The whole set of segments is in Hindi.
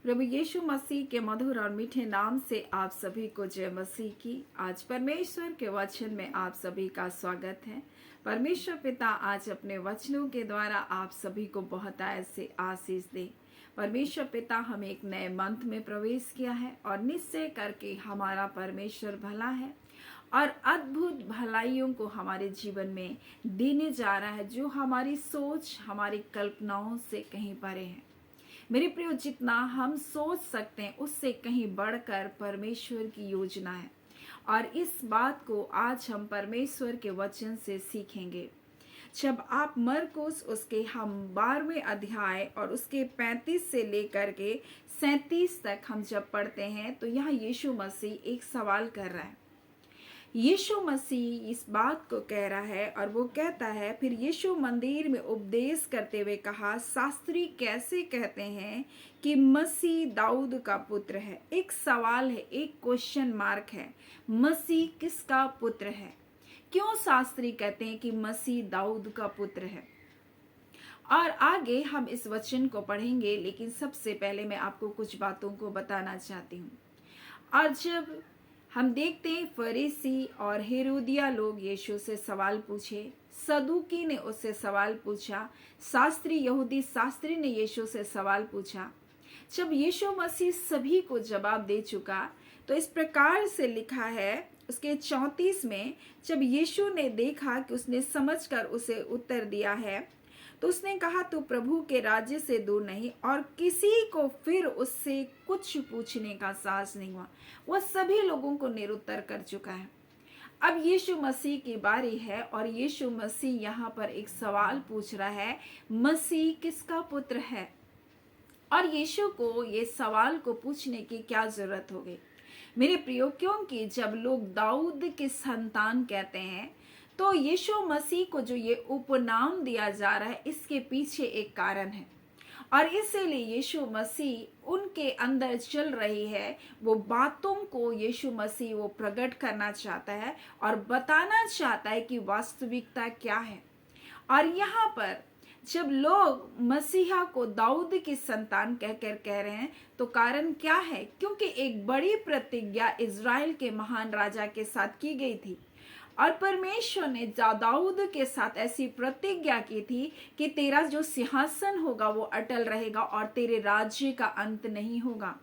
प्रभु यीशु मसीह के मधुर और मीठे नाम से आप सभी को जय मसीह की। आज परमेश्वर के वचन में आप सभी का स्वागत है। परमेश्वर पिता आज अपने वचनों के द्वारा आप सभी को बहुत ऐसे आशीष दे। परमेश्वर पिता हमें एक नए मंथ में प्रवेश किया है और निश्चय करके हमारा परमेश्वर भला है और अद्भुत भलाइयों को हमारे जीवन में देने जा रहा है, जो हमारी सोच हमारी कल्पनाओं से कहीं परे है। मेरे प्रियो, जितना हम सोच सकते हैं उससे कहीं बढ़कर परमेश्वर की योजना है और इस बात को आज हम परमेश्वर के वचन से सीखेंगे। जब आप मरकुस उसके हम 12वें अध्याय और उसके 35 से लेकर के 37 तक हम जब पढ़ते हैं तो यहाँ यीशु मसीह एक सवाल कर रहा है। यीशु मसीह इस बात को कह रहा है और वो कहता है, फिर यीशु मंदिर में उपदेश करते हुए कहा, शास्त्री कैसे कहते हैं कि मसीह दाऊद का पुत्र है। एक सवाल है, एक क्वेश्चन मार्क है। मसीह किसका पुत्र है? क्यों शास्त्री कहते हैं कि मसीह दाऊद का पुत्र है? और आगे हम इस वचन को पढ़ेंगे, लेकिन सबसे पहले मैं आपको कुछ बातों को बताना चाहती हूँ। और जब हम देखते हैं फरीसी और हेरोदिया लोग यीशु से सवाल पूछे, सदूकी ने उससे सवाल पूछा, शास्त्री यहूदी शास्त्री ने यीशु से सवाल पूछा। जब यीशु मसीह सभी को जवाब दे चुका तो इस प्रकार से लिखा है उसके 34 में, जब यीशु ने देखा कि उसने समझकर उसे उत्तर दिया है तो उसने कहा, तू प्रभु के राज्य से दूर नहीं, और किसी को फिर उससे कुछ पूछने का साहस नहीं हुआ। वह सभी लोगों को निरुत्तर कर चुका है। अब यीशु मसीह की बारी है और यीशु मसीह यहाँ पर एक सवाल पूछ रहा है, मसीह किसका पुत्र है? और यीशु को ये सवाल को पूछने की क्या जरूरत हो गई? मेरे प्रियो, क्योंकि जब लोग दाऊद के संतान कहते हैं तो यीशु मसीह को जो ये उपनाम दिया जा रहा है, इसके पीछे एक कारण है और इसीलिए यीशु मसीह उनके अंदर चल रही है वो बातों को यीशु मसीह वो प्रकट करना चाहता है और बताना चाहता है कि वास्तविकता क्या है। और यहाँ पर जब लोग मसीहा को दाऊद की संतान कहकर कह रहे हैं तो कारण क्या है? क्योंकि एक बड़ी प्रतिज्ञा इज़राइल के महान राजा के साथ की गई थी और परमेश्वर ने दाऊद के साथ ऐसी प्रतिज्ञा की थी कि तेरा जो सिंहासन होगा वो अटल रहेगा और तेरे राज्य का अंत नहीं होगा।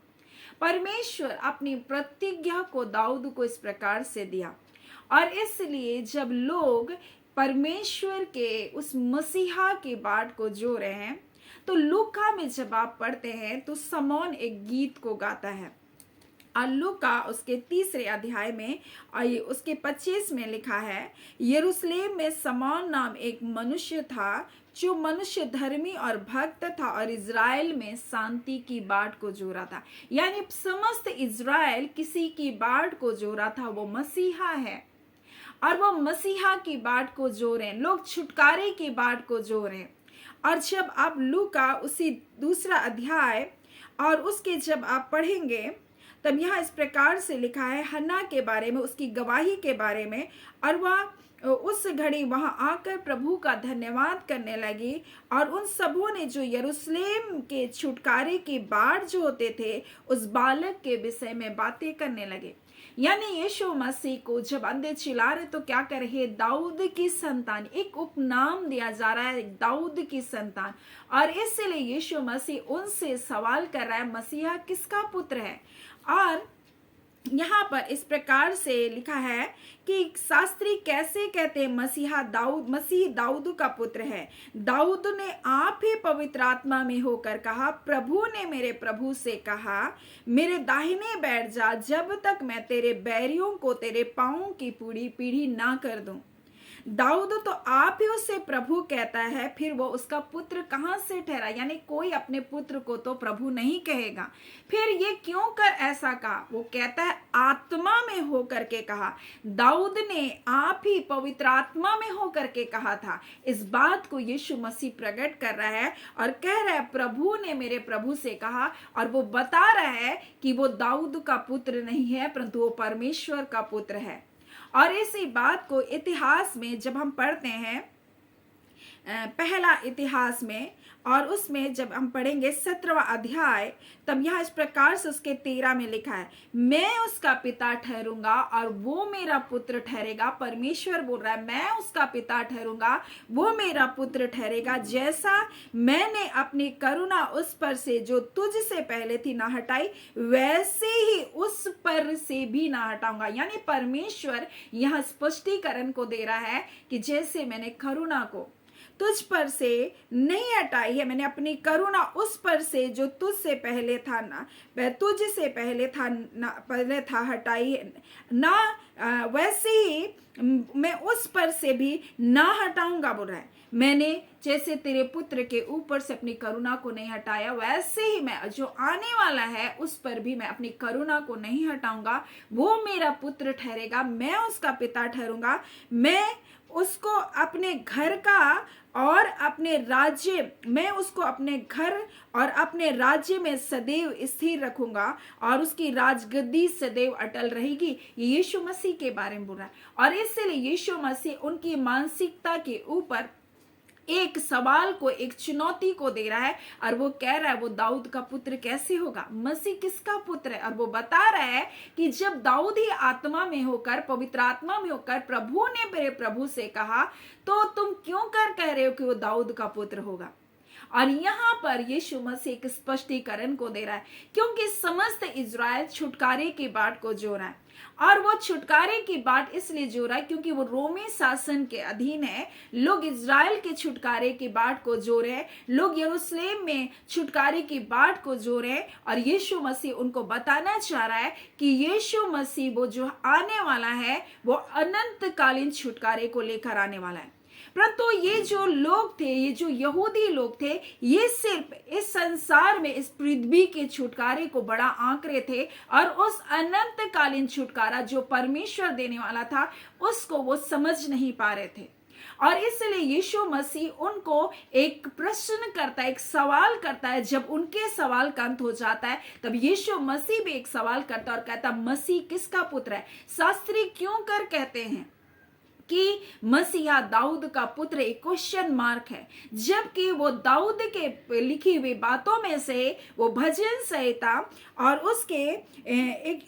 परमेश्वर अपनी प्रतिज्ञा को दाऊद को इस प्रकार से दिया और इसलिए जब लोग परमेश्वर के उस मसीहा की बाट को जो रहे हैं तो लूका में जब आप पढ़ते हैं तो समौन एक गीत को गाता है और लूका उसके 3 अध्याय में और उसके 25 में लिखा है, यरूशलेम में समौन नाम एक मनुष्य था जो मनुष्य धर्मी और भक्त था और इज़राइल में शांति की बाट को जोड़ा था। यानी समस्त इज़राइल किसी की बाट को जोड़ा था, वो मसीहा है और वो मसीहा की बाट को जो रहे, लोग छुटकारे की बाट को जो रहे। और जब आप लूका उसी 2 अध्याय और उसके जब आप पढ़ेंगे तब यहाँ इस प्रकार से लिखा है हन्ना के बारे में, उसकी गवाही के बारे में, और वह उस घड़ी वहाँ आकर प्रभु का धन्यवाद करने लगी और उन सबों ने जो यरूशलेम के छुटकारे की बाट जो होते थे उस बालक के विषय में बातें करने लगे। यानी यीशु मसीह को जब अंधे चिल्ला रहे तो क्या कर रहे? दाऊद की संतान, एक उपनाम दिया जा रहा है, दाऊद की संतान। और इसलिए यीशु मसीह उनसे सवाल कर रहा है, मसीहा किसका पुत्र है? और यहाँ पर इस प्रकार से लिखा है कि शास्त्री कैसे कहते हैं मसीह दाऊद का पुत्र है। दाऊद ने आप ही पवित्र आत्मा में होकर कहा, प्रभु ने मेरे प्रभु से कहा, मेरे दाहिने बैठ जा, जब तक मैं तेरे बैरियों को तेरे पांवों की पीढ़ी ना कर दूं। दाऊद तो आप ही उसे प्रभु कहता है, फिर वो उसका पुत्र कहाँ से ठहरा? यानी कोई अपने पुत्र को तो प्रभु नहीं कहेगा। फिर ये क्यों कर ऐसा कहा? वो कहता है आत्मा में होकर के कहा। दाऊद ने आप ही पवित्र आत्मा में होकर के कहा था। इस बात को यीशु मसीह प्रकट कर रहा है और कह रहा है प्रभु ने मेरे प्रभु से कहा, और वो बता रहा है कि वो दाऊद का पुत्र नहीं है परंतु वो परमेश्वर का पुत्र है। और इसी बात को इतिहास में जब हम पढ़ते हैं पहला इतिहास में, और उसमें जब हम पढ़ेंगे 17वां अध्याय, तब यह इस प्रकार से उसके 13 में लिखा है, मैं उसका पिता ठहरूंगा और वो मेरा पुत्र ठहरेगा। परमेश्वर बोल रहा है, मैं उसका पिता ठहरूंगा, वो मेरा पुत्र ठहरेगा। जैसा मैंने अपनी करुणा उस पर से जो तुझसे पहले थी ना हटाई, वैसे ही उस पर से भी ना हटाऊंगा। यानी परमेश्वर यह स्पष्टीकरण को दे रहा है कि जैसे मैंने करुणा को तुझ पर से नहीं हटाई है, मैंने अपनी करुणा उस पर से जो तुझसे पहले था ना, तुझसे पहले था हटाई ना, वैसे ही मैं उस पर से भी ना हटाऊंगा बोल रहा है। मैंने जैसे तेरे पुत्र के ऊपर से अपनी करुणा को नहीं हटाया, वैसे ही मैं जो आने वाला है उस पर भी मैं अपनी करुणा को नहीं हटाऊंगा। वो मेरा पुत्र ठहरेगा, मैं उसका पिता ठहरूंगा, मैं उसको अपने घर का और अपने राज्य, मैं उसको अपने घर और अपने राज्य में सदैव स्थिर रखूंगा और उसकी राजगद्दी सदैव अटल रहेगी। ये यीशु मसीह के बारे में बोल रहा है। और इसलिए यीशु मसीह उनकी मानसिकता के ऊपर एक सवाल को, एक चुनौती को दे रहा है, और वो कह रहा है वो दाऊद का पुत्र कैसे होगा, मसीह किसका पुत्र है। और वो बता रहा है कि जब दाऊद ही आत्मा में होकर, पवित्र आत्मा में होकर प्रभु ने मेरे प्रभु से कहा, तो तुम क्यों कह रहे हो कि वो दाऊद का पुत्र होगा। और यहाँ पर यीशु मसीह एक स्पष्टीकरण को दे रहा है, क्योंकि समस्त इज़राइल छुटकारे की बाट को जो रहा है, और वो छुटकारे की बाट इसलिए जो रहा है क्योंकि वो रोमी शासन के अधीन है। लोग इज़राइल के छुटकारे की बाट को जो रहे, लोग यरूशलेम में छुटकारे की बाट को जो रहे, और यीशु मसीह उनको बताना चाह रहा है कि यीशु मसीह वो जो आने वाला है वो अनंतकालीन छुटकारे को लेकर आने वाला है। परंतु ये जो लोग थे, ये जो यहूदी लोग थे, ये सिर्फ इस संसार में, इस पृथ्वी के छुटकारे को बड़ा आंक रहे थे, और उस अनंतकालीन छुटकारा जो परमेश्वर देने वाला था उसको वो समझ नहीं पा रहे थे। और इसलिए यीशु मसीह उनको एक प्रश्न करता है, एक सवाल करता है। जब उनके सवाल का अंत हो जाता है, तब यीशु मसीह भी एक सवाल करता है और कहता, मसीह किसका पुत्र है। शास्त्री क्यों कर कहते हैं कि मसीहा दाऊद का पुत्र, एक क्वेश्चन मार्क है, जबकि वो दाऊद के लिखी हुई बातों में से वो भजन संहिता और उसके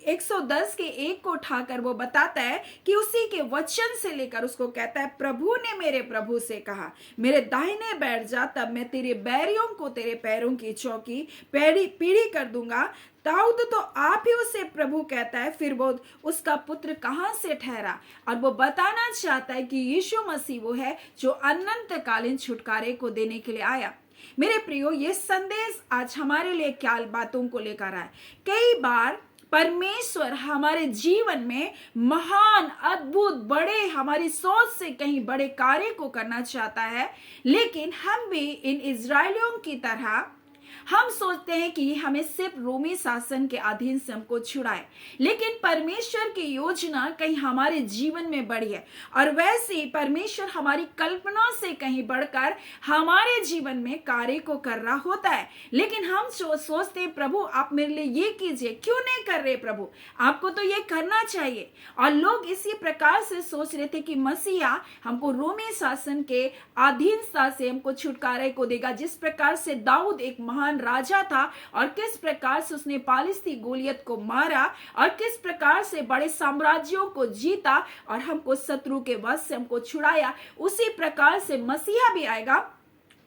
110 के 1 को उठाकर वो बताता है कि उसी के वचन से लेकर उसको कहता है, प्रभु ने मेरे प्रभु से कहा, मेरे दाहिने बैठ जा, तब मैं तेरे बैरियों को तेरे पैरों की चौकी पीढ़ी कर दूंगा। दाऊद तो आप ही उसे प्रभु कहता है, फिर वो उसका पुत्र कहां से ठहरा। और वो बताना चाहता है कि यीशु मसीह वो है जो अनंतकालीन छुटकारे को देने के लिए आया। मेरे प्रियो, ये संदेश आज हमारे लिए क्या बातों को लेकर आया। कई बार परमेश्वर हमारे जीवन में महान, अद्भुत, बड़े, हमारी सोच से कहीं बड़े कार्य को करना चाहता है, लेकिन हम भी इन इजरायलियों की तरह हम सोचते हैं कि हमें सिर्फ रोमी शासन के अधीन से हमको छुड़ाए, लेकिन परमेश्वर की योजना कहीं हमारे जीवन में बड़ी है। और वैसे ही परमेश्वर हमारी कल्पना से कहीं बढ़कर हमारे जीवन में कार्य को कर रहा होता है। लेकिन हम सोचते हैं, प्रभु आप मेरे लिए ये कीजिए, क्यों नहीं कर रहे प्रभु, आपको तो ये करना चाहिए। और लोग इसी प्रकार से सोच रहे थे कि मसीहा हमको रोमी शासन के अधीनता से हमको छुटकारे को देगा, जिस प्रकार से दाऊद एक महान राजा था और किस प्रकार से उसने पालिस्ती गोलियत को मारा और किस प्रकार से बड़े साम्राज्यों को जीता और हमको शत्रु के वश से हमको छुड़ाया, उसी प्रकार से मसीहा भी आएगा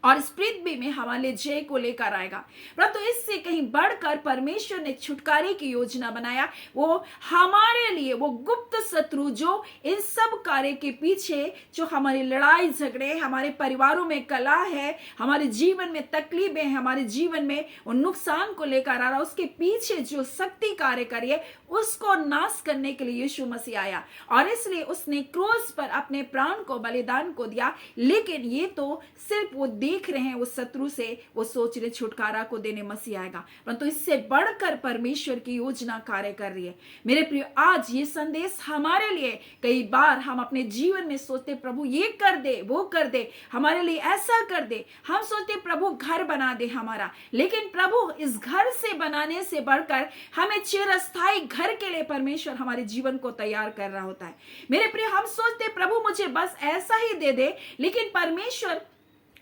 और इस पृथ्वी में हमारे जय को लेकर आएगा। परंतु इससे कहीं बढ़कर परमेश्वर ने छुटकारे की योजना बनाया। वो हमारे लिए, वो गुप्त शत्रु जो इन सब कार्य के पीछे, जो हमारी लड़ाई झगड़े, हमारे परिवारों में कलह है, हमारे जीवन में तकलीफें हैं, हमारे जीवन में वो नुकसान को लेकर आ रहा, उसके पीछे जो शक्ति कार्य करिए, उसको नाश करने के लिए यीशु मसीह आया। और इसलिए उसने क्रूस पर अपने प्राण को बलिदान को दिया। लेकिन ये तो सिर्फ वो देख रहे हैं, वो शत्रु से वो सोच रहे छुटकारा को देने मसीह आएगा, परंतु इससे बढ़कर परमेश्वर की योजना कार्य कर रही है। मेरे प्रिय, आज ये संदेश हमारे लिए, कई बार हम अपने जीवन में सोचते प्रभु ये कर दे, वो कर दे, हमारे लिए ऐसा कर दे। हम सोचते प्रभु घर बना दे हमारा, लेकिन प्रभु इस घर से बनाने से बढ़कर हमें चिरस्थायी घर के लिए परमेश्वर हमारे जीवन को तैयार कर रहा होता है। मेरे प्रिय, हम सोचते प्रभु मुझे बस ऐसा ही दे दे, लेकिन परमेश्वर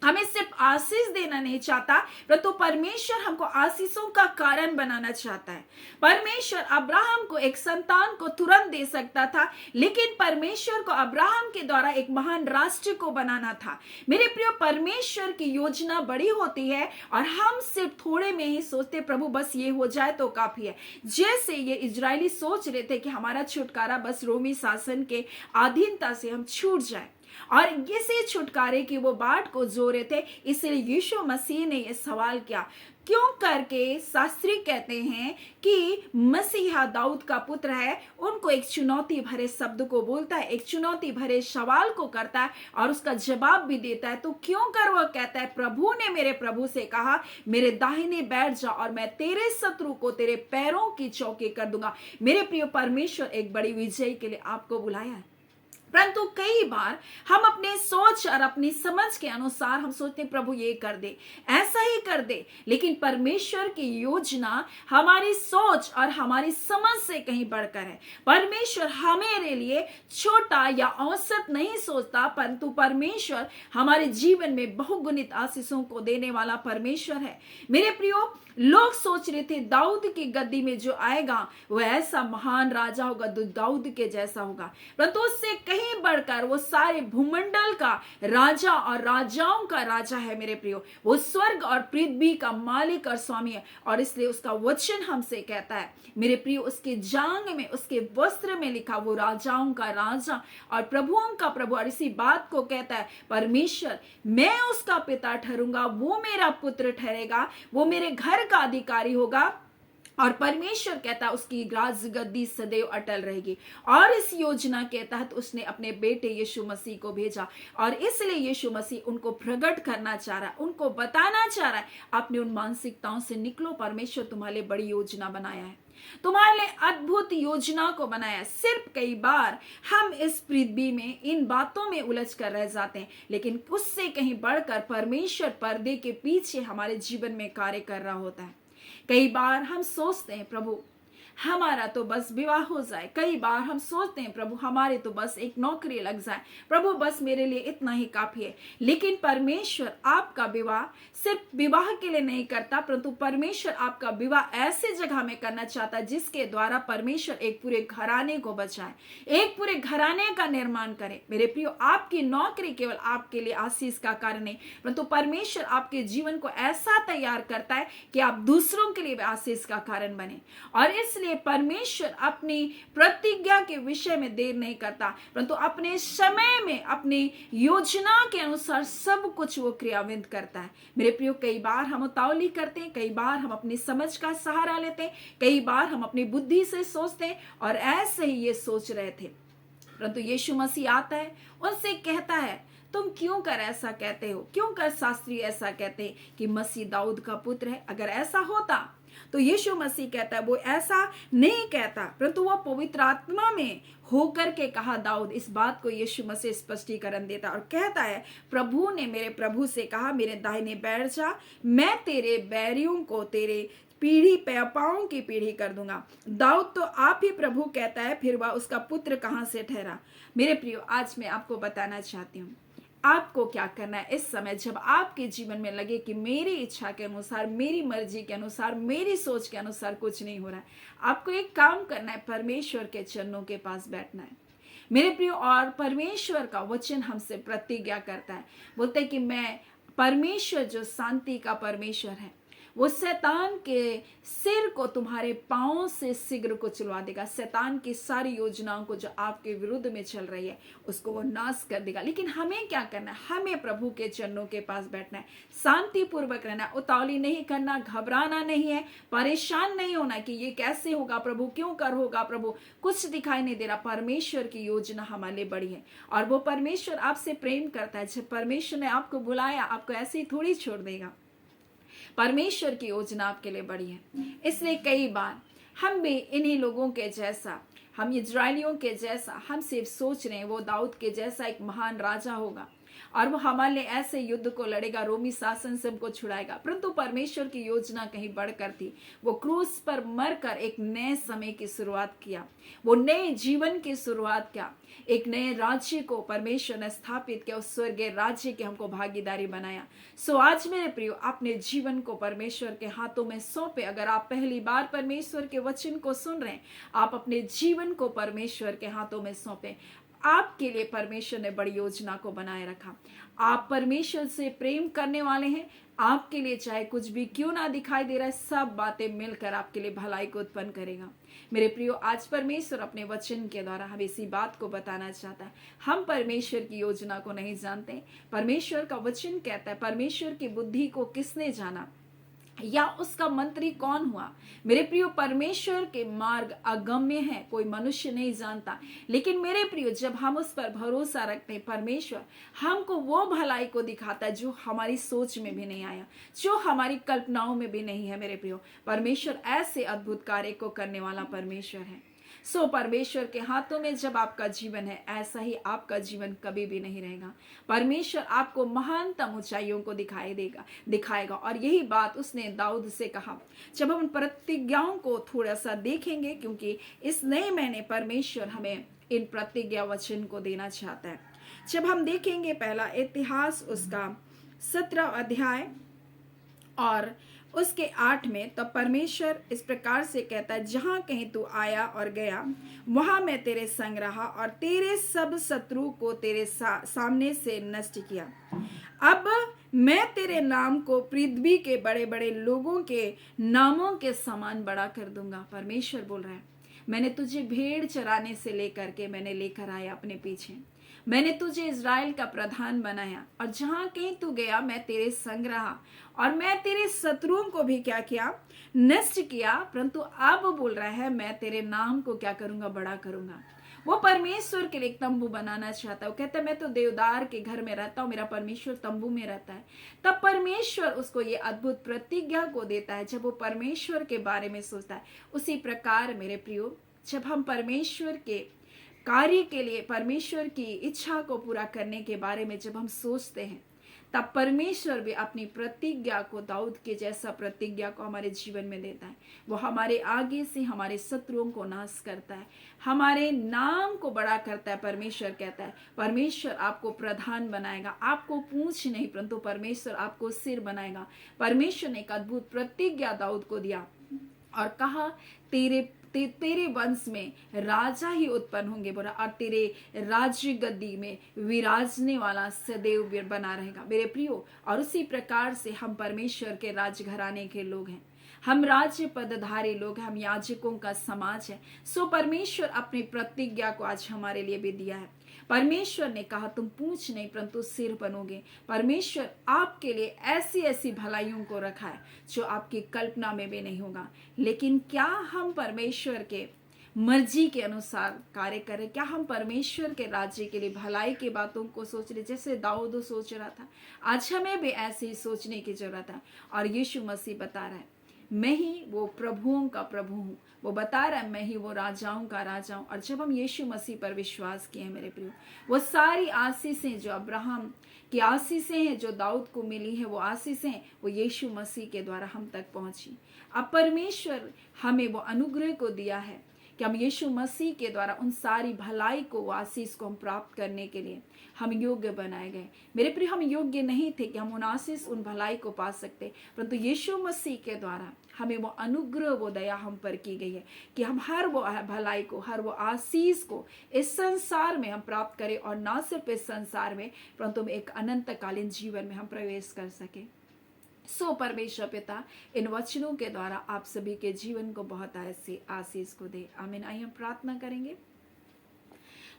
हमें सिर्फ आशीष देना नहीं चाहता, परंतु परमेश्वर हमको आशीषों का कारण बनाना चाहता है। परमेश्वर अब्राहम को एक संतान को तुरंत दे सकता था, लेकिन परमेश्वर को अब्राहम के द्वारा एक महान राष्ट्र को बनाना था। मेरे प्रिय, परमेश्वर की योजना बड़ी होती है और हम सिर्फ थोड़े में ही सोचते प्रभु बस ये हो जाए तो काफी है। जैसे ये इजरायली सोच रहे थे कि हमारा छुटकारा बस रोमी शासन के अधीनता से हम छूट जाए, और इसी छुटकारे की वो बाट को जो रहे थे। इसलिए यीशु मसीह ने यह सवाल किया, क्यों करके शास्त्री कहते हैं कि मसीहा दाऊद का पुत्र है। उनको एक चुनौती भरे शब्द को बोलता है, एक चुनौती भरे सवाल को करता है और उसका जवाब भी देता है। तो क्यों कर वह कहता है, प्रभु ने मेरे प्रभु से कहा, मेरे दाहिने बैठ जा और मैं तेरे शत्रु को तेरे पैरों की चौकी कर दूंगा। मेरे प्रिय, परमेश्वर एक बड़ी विजय के लिए आपको बुलाया है, परंतु कई बार हम अपने सोच और अपनी समझ के अनुसार हम सोचते हैं प्रभु ये कर दे, ऐसा ही कर दे। लेकिन परमेश्वर की योजना हमारी सोच और हमारी समझ से कहीं बढ़कर है। परमेश्वर हमारे लिए छोटा या औसत नहीं सोचता, परंतु परमेश्वर हमारे जीवन में बहुगुणित आशीषों को देने वाला परमेश्वर है। मेरे प्रियो, लोग सोच रहे थे दाऊद की गद्दी में जो आएगा वो ऐसा महान राजा होगा, दाऊद के जैसा होगा, परंतु उससे कहीं बढ़कर वो सारे भूमंडल का राजा और राजाओं का राजा है। मेरे प्रियो, वो स्वर्ग और पृथ्वी का मालिक और स्वामी है, और इसलिए उसका वचन हमसे कहता है मेरे प्रियो, उसके जांग में, उसके वस्त्र में लिखा वो राजाओं का राजा और प्रभुओं का प्रभु। और इसी बात को कहता है परमेश्वर, मैं उसका पिता ठहरूंगा, वो मेरा पुत्र ठहरेगा, वो मेरे घर का अधिकारी होगा। और परमेश्वर कहता है उसकी राज गद्दी सदैव अटल रहेगी। और इस योजना के तहत उसने अपने बेटे यीशु मसीह को भेजा, और इसलिए यीशु मसीह उनको प्रकट करना चाह रहा है, उनको बताना चाह रहा है, अपनी उन मानसिकताओं से निकलो। परमेश्वर तुम्हारे लिए बड़ी योजना बनाया है, तुम्हारे लिए अद्भुत योजना को बनाया। सिर्फ कई बार हम इस पृथ्वी में इन बातों में उलझ कर रह जाते हैं, लेकिन उससे कहीं बढ़कर परमेश्वर पर्दे के पीछे हमारे जीवन में कार्य कर रहा होता है। कई बार हम सोचते हैं प्रभु हमारा तो बस विवाह हो जाए, कई बार हम सोचते हैं प्रभु हमारे तो बस एक नौकरी लग जाए, प्रभु बस मेरे लिए इतना ही काफी है। लेकिन परमेश्वर आपका विवाह सिर्फ विवाह के लिए नहीं करता, परंतु परमेश्वर आपका विवाह ऐसे जगह में करना चाहता है जिसके द्वारा परमेश्वर एक पूरे घराने को बचाए, एक पूरे घराने का निर्माण करे। मेरे प्रियो, आपकी नौकरी केवल आपके लिए आशीष का कारण नहीं, परंतु परमेश्वर आपके जीवन को ऐसा तैयार करता है कि आप दूसरों के लिए आशीष का कारण बने। और इसलिए परमेश्वर अपनी प्रतिज्ञा के विषय में देर नहीं करता, परंतु अपने समय में अपनी योजना के अनुसार सब कुछ वो क्रियान्वित करता है। मेरे प्रियो, कई बार हम उतावली करते हैं, कई बार हम अपनी समझ का सहारा लेते हैं, कई बार हम अपनी बुद्धि से सोचते हैं, और ऐसे ही ये सोच रहे थे। परंतु यीशु मसीह आता है, उनसे कहता है तुम क्यों कर ऐसा कहते हो, क्यों कर शास्त्री ऐसा कहते हैं कि मसीह दाऊद का पुत्र है। अगर ऐसा होता तो यीशु मसीह कहता है वो ऐसा नहीं कहता, परंतु वो पवित्र आत्मा में होकर के कहा दाऊद। इस बात को यीशु मसीह स्पष्टीकरण देता और कहता है प्रभु ने मेरे प्रभु से कहा, मेरे दाहिने बैठ जा, मैं तेरे बैरियों को तेरे पीढ़ी पाँव की पीढ़ी कर दूंगा। दाऊद तो आप ही प्रभु कहता है, फिर वह उसका पुत्र कहां से ठहरा। मेरे प्रियो, आज मैं आपको बताना चाहती हूँ आपको क्या करना है इस समय, जब आपके जीवन में लगे कि मेरी इच्छा के अनुसार, मेरी मर्जी के अनुसार, मेरी सोच के अनुसार कुछ नहीं हो रहा है। आपको एक काम करना है, परमेश्वर के चरणों के पास बैठना है मेरे प्रियो। और परमेश्वर का वचन हमसे प्रतिज्ञा करता है, बोलते है कि मैं परमेश्वर जो शांति का परमेश्वर है, वो शैतान के सिर को तुम्हारे पांव से शीघ्र को चलवा देगा। शैतान की सारी योजनाओं को जो आपके विरुद्ध में चल रही है उसको वो नाश कर देगा। लेकिन हमें क्या करना है, हमें प्रभु के चरणों के पास बैठना है, शांति पूर्वक रहना, उतावली नहीं करना, घबराना नहीं है, परेशान नहीं होना कि ये कैसे होगा प्रभु, क्यों कर होगा प्रभु, कुछ दिखाई नहीं दे रहा। परमेश्वर की योजना हमारे लिए बड़ी है और वो परमेश्वर आपसे प्रेम करता है। जब परमेश्वर ने आपको बुलाया, आपको ऐसे ही थोड़ी छोड़ देगा। परमेश्वर की योजना आपके लिए बड़ी है। इसलिए कई बार हम भी इन्हीं लोगों के जैसा, हम इजरायलियों के जैसा, हम सिर्फ सोच रहे हैं वो दाऊद के जैसा एक महान राजा होगा, और वो हमारे लिए ऐसे युद्ध को लड़ेगा, रोमी शासन से हमको छुड़ाएगा। परंतु परमेश्वर की योजना कहीं बढ़कर थी। वो क्रूस पर मरकर एक नए समय की शुरुआत किया, वो नए जीवन की शुरुआत किया, एक नए राज्य को परमेश्वर ने स्थापित किया, उस स्वर्गीय राज्य के हमको भागीदारी बनाया। सो आज मेरे प्रियो, अपने जीवन को परमेश्वर के हाथों में सौंपे। अगर आप पहली बार परमेश्वर के वचन को सुन रहे हैं, आप अपने जीवन को परमेश्वर के हाथों में सौंपे। आपके लिए परमेश्वर ने बड़ी योजना को बनाए रखा। आप परमेश्वर से प्रेम करने वाले हैं। आपके लिए चाहे कुछ भी क्यों ना दिखाई दे रहा है, सब बातें मिलकर आपके लिए भलाई को उत्पन्न करेगा। मेरे प्रियो, आज परमेश्वर अपने वचन के द्वारा हमें इसी बात को बताना चाहता है। हम परमेश्वर की योजना को नहीं जानते। परमेश्वर का वचन कहता है, परमेश्वर की बुद्धि को किसने जाना या उसका मंत्री कौन हुआ। मेरे प्रियो, परमेश्वर के मार्ग अगम्य है, कोई मनुष्य नहीं जानता। लेकिन मेरे प्रियो, जब हम उस पर भरोसा रखते हैं, परमेश्वर हमको वो भलाई को दिखाता है जो हमारी सोच में भी नहीं आया, जो हमारी कल्पनाओं में भी नहीं है। मेरे प्रियो, परमेश्वर ऐसे अद्भुत कार्य को करने वाला परमेश्वर है। सो परमेश्वर के हाथों में जब आपका जीवन है, ऐसा ही आपका जीवन कभी भी नहीं रहेगा। परमेश्वर आपको महानतम ऊंचाइयों को दिखाएगा। और यही बात उसने दाऊद से कहा। जब हम प्रतिज्ञाओं को थोड़ा सा देखेंगे, क्योंकि इस नए महीने परमेश्वर हमें इन प्रतिज्ञा वचन को देना चाहता है। जब हम देखेंगे पहला इतिहास उसका 17 अध्याय और उसके 8 में, तब परमेश्वर इस प्रकार से कहता है, जहां कहीं तू आया और गया, वहां मैं तेरे संग रहा और तेरे सब शत्रु को तेरे सामने से नष्ट किया। अब मैं तेरे नाम को पृथ्वी के बड़े बड़े लोगों के नामों के समान बड़ा कर दूंगा। परमेश्वर बोल रहा है, मैंने तुझे भेड़ चराने से लेकर के मैंने लेकर आया अपने पीछे। मैंने तुझे इज़राइल का प्रधान बनाया और जहां कहीं तू गया मैं तेरे संग रहा और मैं तेरे शत्रुओं को भी क्या किया, नष्ट किया। परंतु अब बोल रहा है, मैं तेरे नाम को क्या करूंगा, बड़ा करूंगा। वो परमेश्वर के लिए एक तंबू बनाना चाहता है। वो कहता है, मैं तो देवदार के घर में रहता हूँ, मेरा परमेश्वर तंबू में रहता है। तब परमेश्वर उसको ये अद्भुत प्रतिज्ञा को देता है जब वो परमेश्वर के बारे में सोचता है। उसी प्रकार मेरे प्रियो, जब हम परमेश्वर के कार्य के लिए, परमेश्वर की इच्छा को पूरा करने के बारे में जब हम सोचते हैं, तब परमेश्वर भी अपनी प्रतिज्ञा को, दाऊद के जैसा प्रतिज्ञा को हमारे जीवन में देता है। वो हमारे आगे से हमारे शत्रुओं को नाश करता है, हमारे नाम को बड़ा करता है। परमेश्वर कहता है, परमेश्वर आपको प्रधान बनाएगा, आपको पूंछ नहीं परंतु परमेश्वर आपको सिर बनाएगा। परमेश्वर ने एक अद्भुत प्रतिज्ञा दाऊद को दिया और कहा, तेरे वंश में राजा ही उत्पन्न होंगे, बोला, और तेरे राज्य गद्दी में विराजने वाला सदैव बना रहेगा। मेरे प्रियो, और उसी प्रकार से हम परमेश्वर के राजघराने के लोग हैं, हम राज्य पदधारी लोग हैं, हम याजकों का समाज है। सो परमेश्वर अपनी प्रतिज्ञा को आज हमारे लिए भी दिया है। परमेश्वर ने कहा, तुम पूंछ नहीं परंतु सिर बनोगे। परमेश्वर आपके लिए ऐसी ऐसी भलाइयों को रखा है जो आपकी कल्पना में भी नहीं होगा। लेकिन क्या हम परमेश्वर के मर्जी के अनुसार कार्य करें? क्या हम परमेश्वर के राज्य के लिए भलाई की बातों को सोच रहे, जैसे दाऊद सोच रहा था? आज हमें भी ऐसे ही सोचने की जरूरत है। और यीशु मसीह बता रहा है, मैं ही वो प्रभुओं का प्रभु हूँ। वो बता रहा है, मैं ही वो राजाओं का राजा हूँ। और जब हम यीशु मसीह पर विश्वास किए मेरे प्रियो, वो सारी आशीषें जो अब्राहम की आशीषें हैं, जो दाऊद को मिली है, वो आशीषें वो यीशु मसीह के द्वारा हम तक पहुंची। अब परमेश्वर हमें वो अनुग्रह को दिया है कि हम यीशु मसीह के द्वारा उन सारी भलाई को, आशीष को हम प्राप्त करने के लिए हम योग्य बनाए गए। मेरे प्रिय, हम योग्य नहीं थे कि हम उन आशीष, उन भलाई को पा सकते, परंतु यीशु मसीह के द्वारा हमें वो अनुग्रह, वो दया हम पर की गई है कि हम हर वो भलाई को, हर वो आशीष को इस संसार में हम प्राप्त करें, और ना सिर्फ इस संसार में परंतु एक अनंतकालीन जीवन में हम प्रवेश कर सके। सो परमेश्वर पिता इन वचनों के द्वारा आप सभी के जीवन को बहुत ऐसी आशीष को दे। आमीन। आइए हम प्रार्थना करेंगे।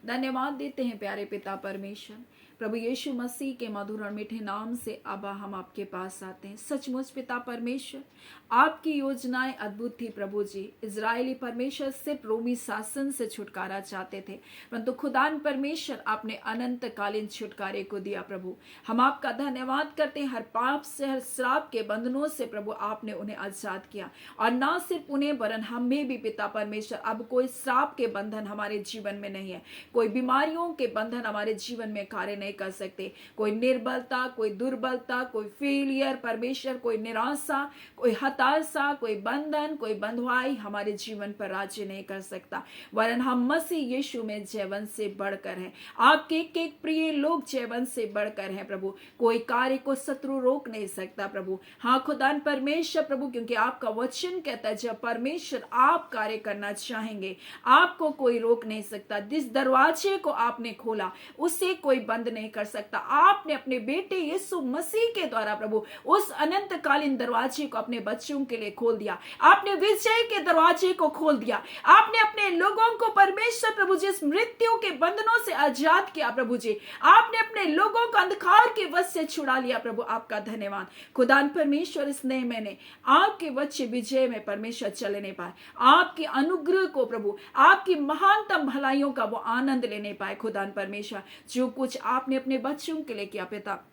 धन्यवाद देते हैं प्यारे पिता परमेश्वर, प्रभु यीशु मसीह के मधुर और मीठे नाम से अब्बा हम आपके पास आते हैं। सचमुच पिता परमेश्वर, आपकी योजनाएं अद्भुत थी प्रभु जी। इजरायली परमेश्वर सिर्फ रोमी शासन से छुटकारा चाहते थे, परंतु खुदान परमेश्वर आपने अनंतकालीन छुटकारे को दिया। प्रभु हम आपका धन्यवाद करते हैं। हर पाप से, हर श्राप के बंधनों से प्रभु आपने उन्हें आजाद किया, और ना सिर्फ उन्हें वरन हमें भी पिता परमेश्वर। अब कोई श्राप के बंधन हमारे जीवन में नहीं है, कोई बीमारियों के बंधन हमारे जीवन में कार्य नहीं नहीं कर सकते। कोई निर्बलता, कोई दुर्बलता, कोई फेलियर परमेश्वर, कोई निराशा, कोई हताशा, कोई बंधन, कोई बंधुआई हमारे जीवन पर राज्य नहीं कर सकता, वरन हम मसीह यीशु में जीवन से बढ़कर हैं। आपके एक एक प्रिय लोग जीवन से बढ़कर हैं प्रभु। कोई कार्य को शत्रु रोक नहीं सकता प्रभु। हाँ खुदान परमेश्वर प्रभु, क्योंकि आपका वचन कहता है जब परमेश्वर आप कार्य करना चाहेंगे आपको कोई रोक नहीं सकता। जिस दरवाजे को आपने खोला उसे कोई बंद नहीं कर सकता। आपने अपने बेटे यीशु मसीह के द्वारा प्रभु उस अनंतकालीन दरवाजे को अपने बच्चों के लिए खोल दिया। आपने विजय के दरवाजे को खोल दिया। आपने अपने लोगों को परमेश्वर प्रभु जिस मृत्यु के बंधनों से आजाद किया प्रभु जी, आपने अपने लोगों को अंधकार के वश से छुड़ा लिया प्रभु। आपका धन्यवाद खुदान परमेश्वर। इस नए महीने आपके बच्चे विजय में परमेश्वर चले नहीं पाए, आपके अनुग्रह को प्रभु, आपकी महानतम भलाइयों का वो आनंद लेने पाए खुदान परमेश्वर। जो कुछ आपने अपने बच्चों के लिए किया पिता,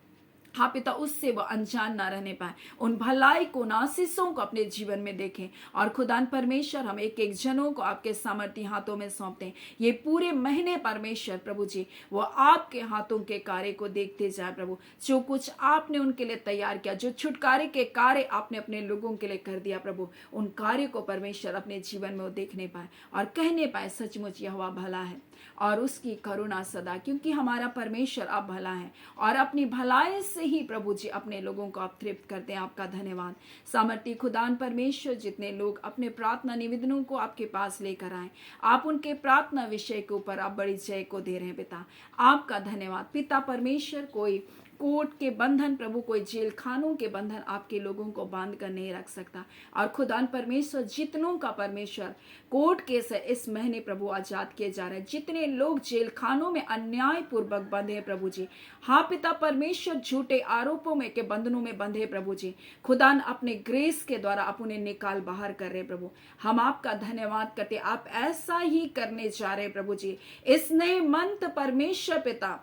हाँ पिता, उससे वो अनजान ना रहने पाए। उन भलाई को, आशीषों को अपने जीवन में देखें। और खुदान परमेश्वर हम एक एक जनों को आपके सामर्थी हाथों में सौंपते हैं। ये पूरे महीने परमेश्वर प्रभु जी वो आपके हाथों के कार्य को देखते जाए प्रभु। जो कुछ आपने उनके लिए तैयार किया, जो छुटकारे के कार्य आपने अपने लोगों के लिए कर दिया प्रभु, उन कार्य को परमेश्वर अपने जीवन में वो देखने पाए और कहने पाए सचमुच यहोवा भला है और उसकी करुणा सदा, क्योंकि हमारा परमेश्वर आप भला है और अपनी भलाई से ही प्रभु जी अपने लोगों को आप तृप्त करते हैं। आपका धन्यवाद सामर्थी खुदान परमेश्वर। जितने लोग अपने प्रार्थना निवेदनों को आपके पास लेकर आए, आप उनके प्रार्थना विषय के ऊपर आप बड़ी जय को दे रहे हैं पिता। आपका धन्यवाद पिता परमेश्वर। कोई कोर्ट के बंधन प्रभु, कोई जेल खानों के बंधन आपके लोगों को बांध कर नहीं रख सकता। और खुदान परमेश्वर जितनों का परमेश्वर कोर्ट केस है इस महीने प्रभु आजाद किए जा रहे हैं। जितने लोग जेल खानों में अन्याय पूर्वक बंधे हैं प्रभु जी, हाँ पिता परमेश्वर, झूठे आरोपों में के बंधनों में बंधे प्रभु जी, खुदान अपने ग्रेस के द्वारा आप उन्हें निकाल बाहर कर रहे प्रभु। हम आपका धन्यवाद करते, आप ऐसा ही करने जा रहे प्रभु जी। इस नए मंथ परमेश्वर पिता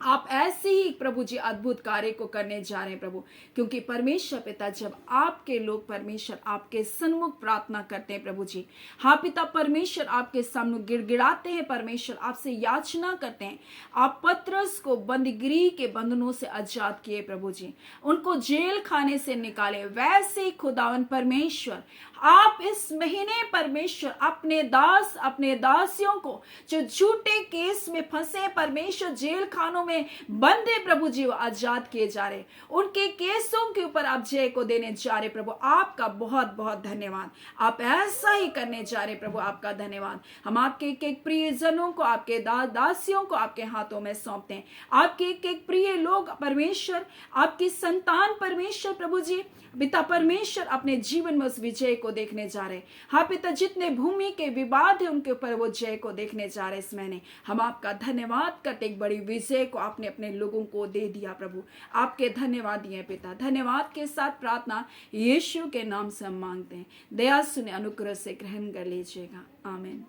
आप ऐसे ही प्रभु जी अद्भुत कार्य को करने जा रहे हैं प्रभु, क्योंकि परमेश्वर पिता जब आपके लोग परमेश्वर आपके सन्मुख प्रार्थना करते हैं प्रभु जी, हाँ पिता परमेश्वर आपके सामने गिड़गिड़ाते हैं परमेश्वर, आपसे याचना करते हैं। आप पतरस को बंदगिरी के बंधनों से आजाद किए प्रभु जी, उनको जेल खाने से निकाले। वैसे ही खुदावन परमेश्वर आप इस महीने परमेश्वर अपने दास अपने दासियों को जो झूठे केस में फंसे परमेश्वर, जेल खानों में बंधे प्रभु जी, वो आजाद किए जा रहे। उनके केसों के ऊपर आप जय को देने जा रहे प्रभु। आपका बहुत बहुत धन्यवाद। आप ऐसा ही करने जा रहे प्रभु। आपका धन्यवाद। हम आपके एक एक प्रिय जनों को, आपके दासियों को आपके हाथों में सौंपते हैं। आपके एक एक प्रिय लोग परमेश्वर, आपकी संतान परमेश्वर प्रभु जी, पिता परमेश्वर अपने जीवन में उस विजय को देखने जा रहे। हाँ पिता, जितने भूमि के विवाद है उनके ऊपर वो जय को देखने जा रहे इस महीने। हम आपका धन्यवाद करते, एक बड़ी विजय को आपने अपने लोगों को दे दिया प्रभु। आपके धन्यवाद दिए पिता। धन्यवाद के साथ प्रार्थना यीशु के नाम से हम मांगते हैं। दया सुने, अनुग्रह से ग्रहण कर लीजिएगा। आमीन।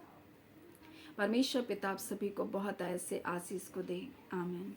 परमेश्वर पिता आप सभी को बहुत ऐसे आशीष को दे। आमीन।